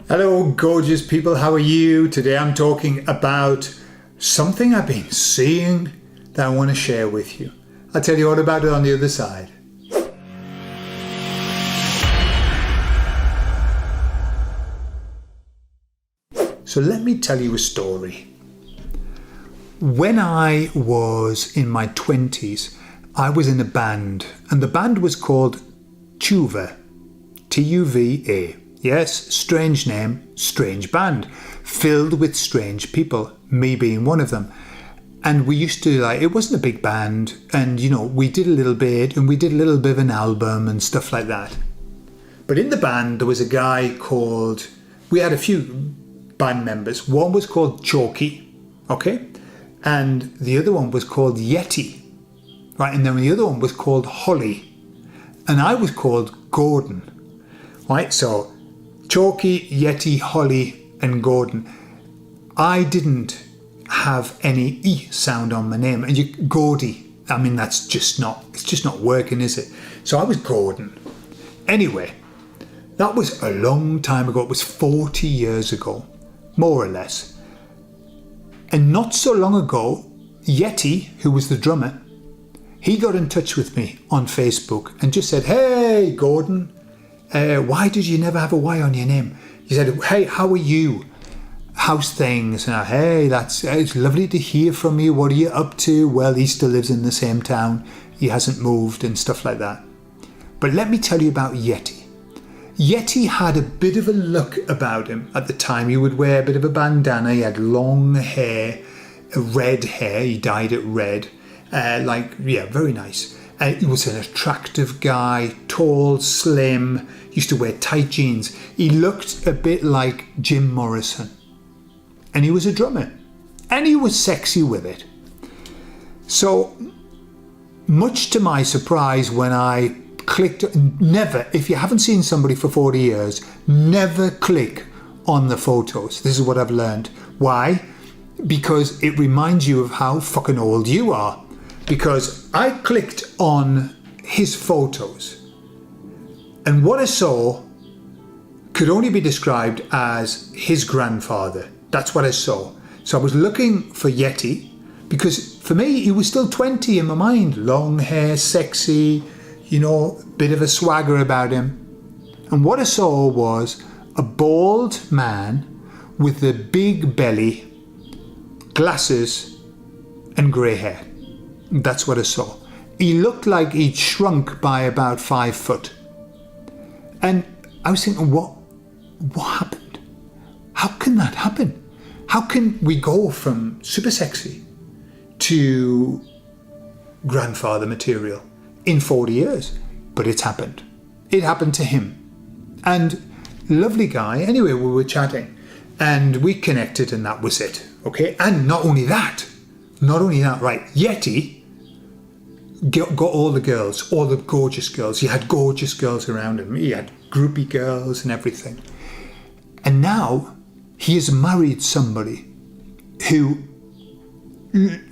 Hello, gorgeous people. How are you? Today I'm talking about something I've been seeing that I want to share with you. I'll tell you all about it on the other side. So let me tell you a story. When I was in my 20s, I was in a band, and the band was called Tuva, T-U-V-A. Yes, strange name, strange band, filled with strange people, me being one of them. And we used to, it wasn't a big band, and we did a little bit, and we did a little bit of an album and stuff like that. But in the band, there was a guy we had a few band members. One was called Chalky, okay? And the other one was called Yeti, right? And then the other one was called Holly. And I was called Gordon, right? So Chalky, Yeti, Holly, and Gordon. I didn't have any E sound on my name. And Gordy, it's just not working, is it? So I was Gordon. Anyway, that was a long time ago. It was 40 years ago, more or less. And not so long ago, Yeti, who was the drummer, he got in touch with me on Facebook and just said, "Hey, Gordon, why did you never have a Y on your name?" He said, "Hey, how are you? How's things?" And "Hey, it's lovely to hear from you. What are you up to?" Well, he still lives in the same town. He hasn't moved and stuff like that. But let me tell you about Yeti. Yeti had a bit of a look about him at the time. He would wear a bit of a bandana. He had long hair, red hair. He dyed it red. Very nice. He was an attractive guy, tall, slim, used to wear tight jeans. He looked a bit like Jim Morrison. And he was a drummer. And he was sexy with it. So, much to my surprise, when I clicked, if you haven't seen somebody for 40 years, never click on the photos. This is what I've learned. Why? Because it reminds you of how fucking old you are. Because I clicked on his photos, and what I saw could only be described as his grandfather. That's what I saw. So I was looking for Yeti, because for me, he was still 20 in my mind. Long hair, sexy, bit of a swagger about him. And what I saw was a bald man with a big belly, glasses, and grey hair. That's what I saw. He looked like he'd shrunk by about 5 foot. And I was thinking, what happened? How can that happen? How can we go from super sexy to grandfather material in 40 years? But it's happened. It happened to him. And lovely guy. Anyway, we were chatting and we connected, and that was it. Okay. And not only that, right? Yeti got all the girls, all the gorgeous girls. He had gorgeous girls around him. He had groupie girls and everything. And now he has married somebody who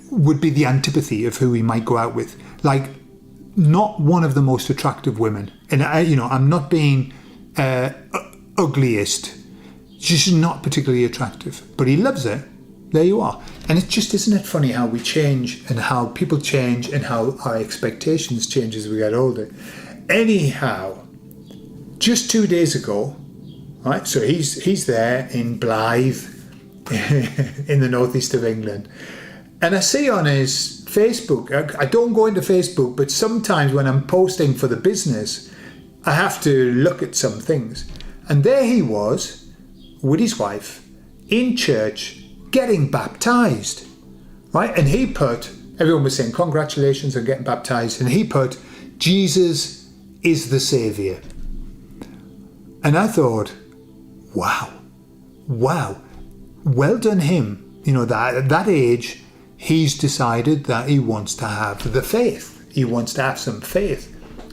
would be the antipathy of who he might go out with. Not one of the most attractive women. And I'm not being ugliest. She's not particularly attractive, but he loves her. There you are. And isn't it funny how we change, and how people change, and how our expectations change as we get older. Anyhow, just 2 days ago, right? So he's there in Blythe, in the northeast of England. And I see on his Facebook, I don't go into Facebook, but sometimes when I'm posting for the business, I have to look at some things. And there he was with his wife in church, getting baptized, right? And everyone was saying, "Congratulations on getting baptized." And he put, "Jesus is the Savior." And I thought, wow, well done him. That at that age, he's decided that he wants to have the faith. He wants to have some faith.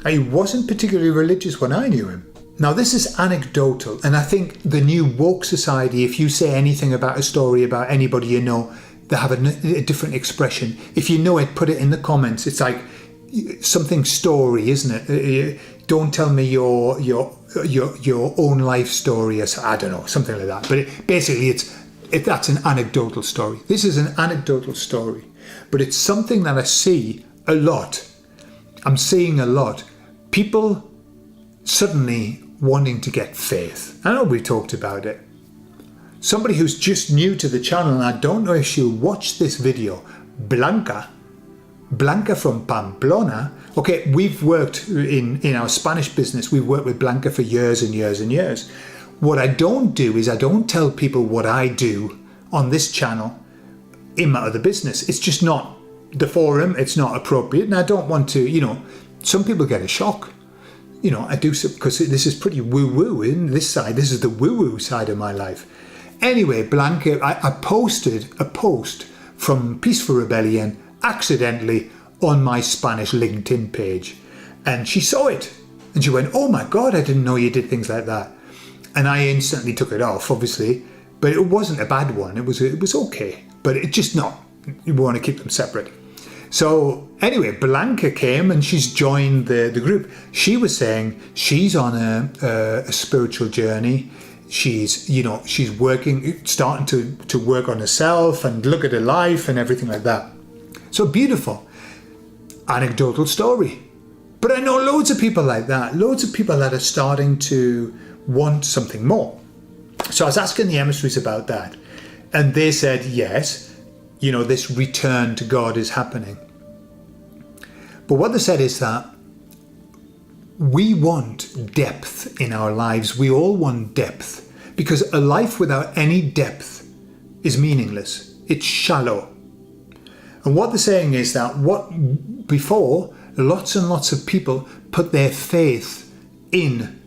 He wasn't particularly religious when I knew him. Now, this is anecdotal, and I think the new woke society, if you say anything about a story about anybody they have a different expression. If you know it, put it in the comments. It's like something story, isn't it? Don't tell me your your own life story, as I don't know, something like that. But basically, that's an anecdotal story. This is an anecdotal story, but it's something that I see a lot. I'm seeing a lot. People suddenly wanting to get faith. I know we talked about it. Somebody who's just new to the channel, and I don't know if she'll watch this video, Blanca from Pamplona. Okay, we've worked in our Spanish business, we've worked with Blanca for years and years and years. What I don't do is I don't tell people what I do on this channel in my other business. It's just not the forum, it's not appropriate, and I don't want to, some people get a shock. I do, because this is pretty woo-woo in this side. This is the woo-woo side of my life. Anyway, Blanca, I posted a post from Peaceful Rebellion accidentally on my Spanish LinkedIn page. And she saw it. And she went, oh my God, I didn't know you did things like that. And I instantly took it off, obviously. But it wasn't a bad one. It was okay. But it's just not. You want to keep them separate. So anyway, Blanca came and she's joined the group. She was saying she's on a spiritual journey. She's working, starting to work on herself and look at her life and everything like that. So beautiful. Anecdotal story. But I know loads of people like that. Loads of people that are starting to want something more. So I was asking the emissaries about that. And they said, yes, this return to God is happening. But what they said is that we want depth in our lives. We all want depth, because a life without any depth is meaningless. It's shallow. And what they're saying is that before, lots and lots of people put their faith in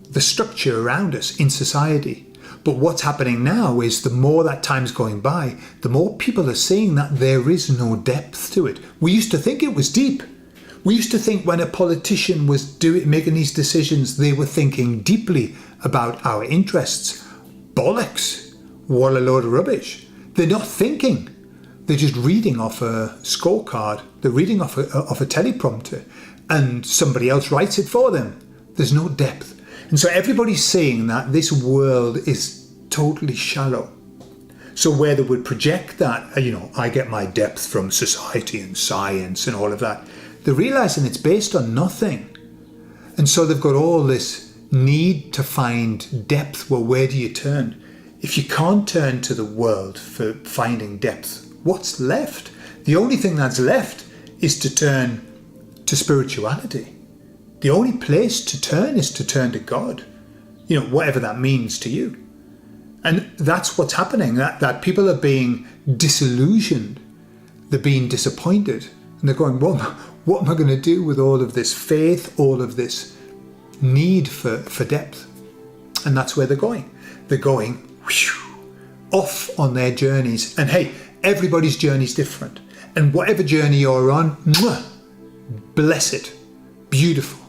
the structure around us, in society. But what's happening now is the more that time's going by, the more people are seeing that there is no depth to it. We used to think it was deep. We used to think when a politician was making these decisions, they were thinking deeply about our interests. Bollocks. What a load of rubbish. They're not thinking. They're just reading off a scorecard. They're reading off a teleprompter, and somebody else writes it for them. There's no depth. And so everybody's saying that this world is totally shallow. So where they would project that, I get my depth from society and science and all of that, they're realizing it's based on nothing. And so they've got all this need to find depth. Well, where do you turn? If you can't turn to the world for finding depth, what's left? The only thing that's left is to turn to spirituality. The only place to turn is to turn to God, whatever that means to you. And that's what's happening, that people are being disillusioned. They're being disappointed. And they're going, well, what am I going to do with all of this faith, all of this need for depth? And that's where they're going. They're going off on their journeys. And hey, everybody's journey is different. And whatever journey you're on, bless it. Beautiful.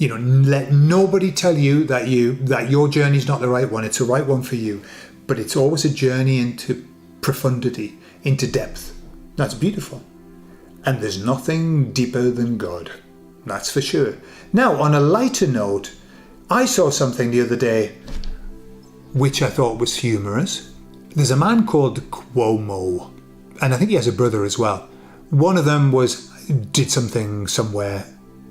Let nobody tell you that your journey is not the right one. It's the right one for you. But it's always a journey into profundity, into depth. That's beautiful. And there's nothing deeper than God. That's for sure. Now, on a lighter note, I saw something the other day which I thought was humorous. There's a man called Cuomo, and I think he has a brother as well. One of them did something somewhere,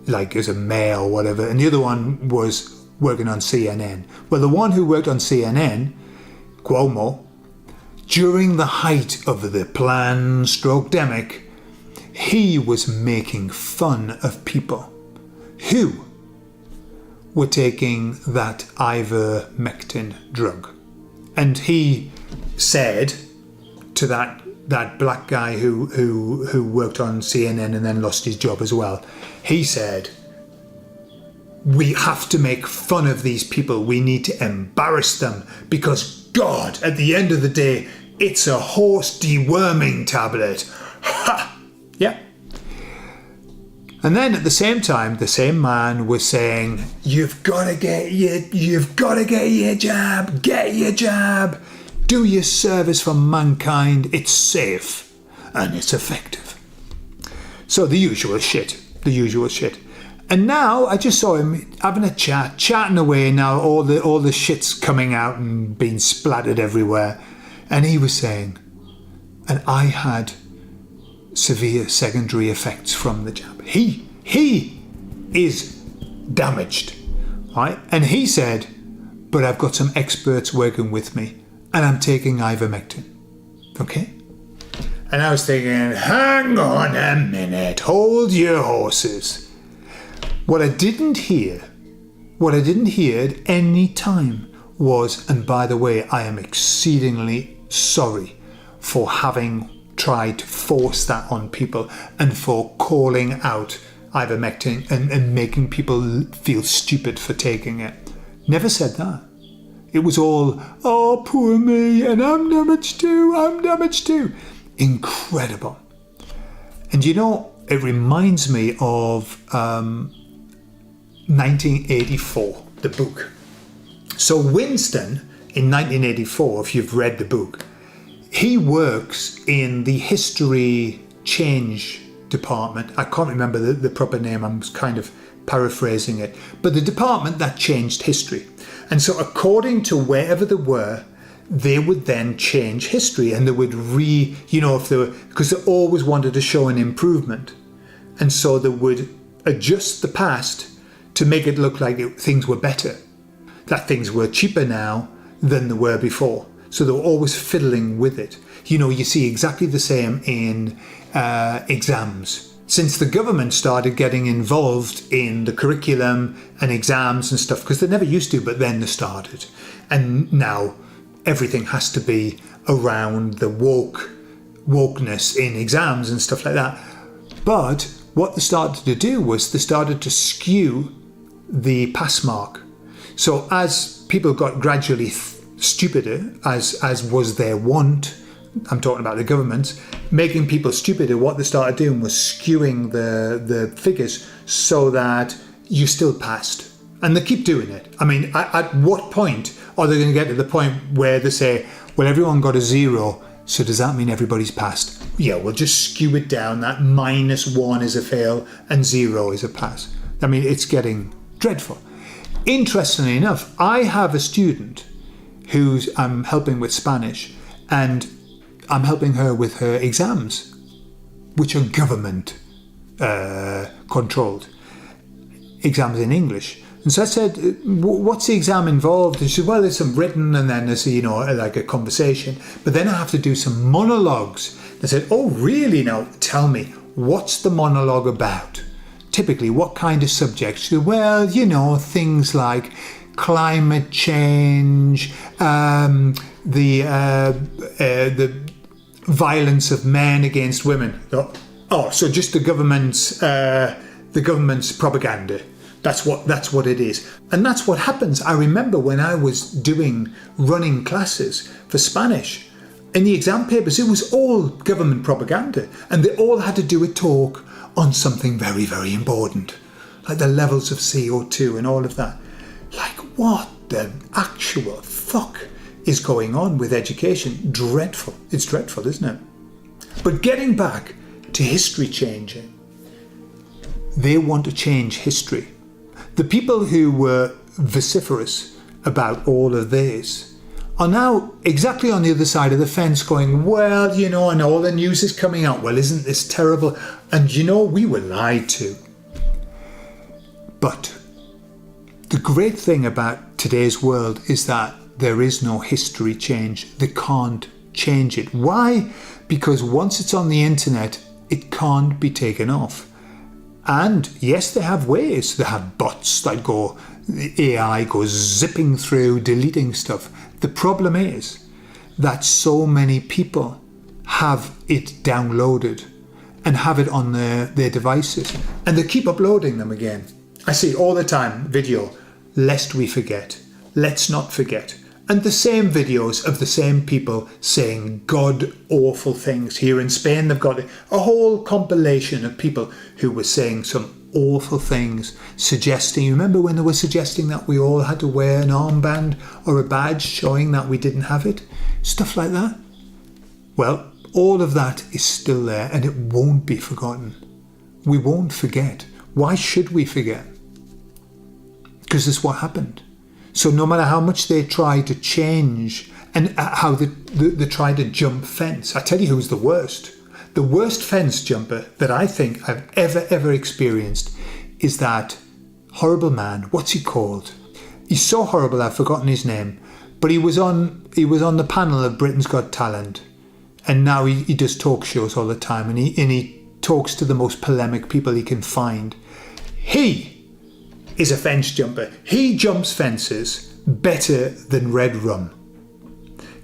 like as a mayor or whatever, and the other one was working on CNN. Well, the one who worked on CNN, Cuomo, during the height of the plan-stroke-demic, he was making fun of people who were taking that ivermectin drug. And he said to that black guy who worked on CNN and then lost his job as well, he said, we have to make fun of these people. We need to embarrass them because God, at the end of the day, it's a horse deworming tablet. Ha! Yeah. And then at the same time, the same man was saying, you've got to get your jab, get your jab. Do your service for mankind. It's safe and it's effective. So the usual shit. And now I just saw him having a chatting away. Now all the shit's coming out and being splattered everywhere. And he was saying, and I had severe secondary effects from the jab. He is damaged, right? And he said, but I've got some experts working with me and I'm taking ivermectin. Okay? And I was thinking, hang on a minute, hold your horses. What I didn't hear at any time was, and by the way, I am exceedingly sorry for having tried to force that on people and for calling out ivermectin and making people feel stupid for taking it. Never said that. It was all, oh, poor me, and I'm damaged too. Incredible. And you know, it reminds me of 1984, the book. So Winston, in 1984, if you've read the book, he works in the history change department. I can't remember the proper name, I'm kind of paraphrasing it, but the department that changed history. And so according to wherever they were, they would then change history, and they would because they always wanted to show an improvement. And so they would adjust the past to make it look like things were better, that things were cheaper now than they were before. So they were always fiddling with it. You know, you see exactly the same in exams. Since the government started getting involved in the curriculum and exams and stuff, because they never used to, but then they started. And now everything has to be around the wokeness in exams and stuff like that. But what they started to do was they started to skew the pass mark. So as people got gradually stupider, as was their want, I'm talking about the government, making people stupider, what they started doing was skewing the figures so that you still passed. And they keep doing it. I mean, at what point are they going to get to the point where they say, well, everyone got a 0, so does that mean everybody's passed? Yeah, we'll just skew it down. That -1 is a fail and 0 is a pass. I mean, it's getting dreadful. Interestingly enough, I have a student who's I'm helping with Spanish, and I'm helping her with her exams, which are government controlled exams in English. And so I said, what's the exam involved? And she said, well, there's some written and then there's, like a conversation. But then I have to do some monologues. I said, oh, really? Now, tell me, what's the monologue about? Typically, what kind of subjects? She said, well, things like climate change, the violence of men against women. Oh, so just the government's propaganda. That's what it is. And that's what happens. I remember when I was running classes for Spanish, in the exam papers, it was all government propaganda. And they all had to do a talk on something very, very important, like the levels of CO2 and all of that. Like, what the actual fuck is going on with education? Dreadful. It's dreadful, isn't it? But getting back to history changing, they want to change history. The people who were vociferous about all of this are now exactly on the other side of the fence going, well, and all the news is coming out. Well, isn't this terrible? And we were lied to. But the great thing about today's world is that there is no history change. They can't change it. Why? Because once it's on the internet, it can't be taken off. And yes, they have ways. They have bots that the AI goes zipping through, deleting stuff. The problem is that so many people have it downloaded and have it on their devices, and they keep uploading them again. I see all the time video, lest we forget, let's not forget. And the same videos of the same people saying god-awful things. Here in Spain, they've got a whole compilation of people who were saying some awful things, suggesting, remember when they were suggesting that we all had to wear an armband or a badge showing that we didn't have it? Stuff like that. Well, all of that is still there and it won't be forgotten. We won't forget. Why should we forget? Because this is what happened. So no matter how much they try to change and how they try to jump fence, I tell you who's the worst. The worst fence jumper that I think I've ever experienced is that horrible man. What's he called? He's so horrible I've forgotten his name. But he was on the panel of Britain's Got Talent, and now he does talk shows all the time, and he talks to the most polemic people he can find. He is a fence jumper. He jumps fences better than Red Rum.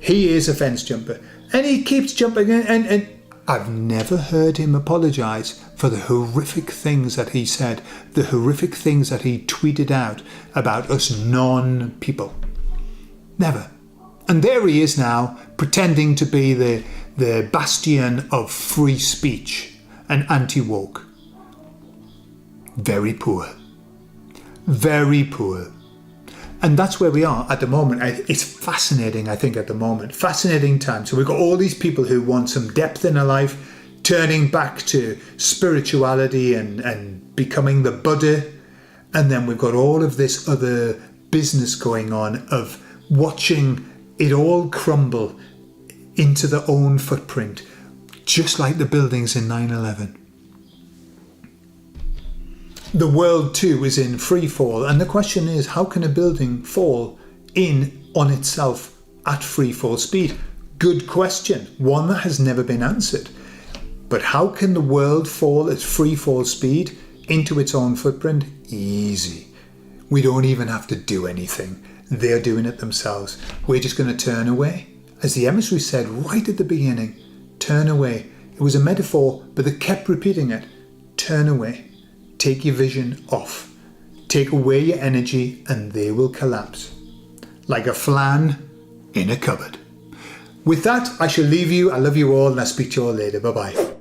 He is a fence jumper, and he keeps jumping. And I've never heard him apologise for the horrific things that he said, the horrific things that he tweeted out about us non-people. Never. And there he is now, pretending to be the bastion of free speech and anti-woke. Very poor. Very poor. And that's where we are at the moment. It's fascinating, I think, at the moment. Fascinating time. So we've got all these people who want some depth in their life, turning back to spirituality and becoming the Buddha. And then we've got all of this other business going on of watching it all crumble into their own footprint, just like the buildings in 9/11. The world too is in free fall, and the question is, how can a building fall in on itself at free fall speed? Good question, one that has never been answered. But how can the world fall at free fall speed into its own footprint? Easy. We don't even have to do anything. They're doing it themselves. We're just going to turn away. As the emissary said right at the beginning, turn away. It was a metaphor, but they kept repeating it. Turn away. Take your vision off. Take away your energy and they will collapse. Like a flan in a cupboard. With that, I shall leave you. I love you all and I'll speak to you all later. Bye-bye.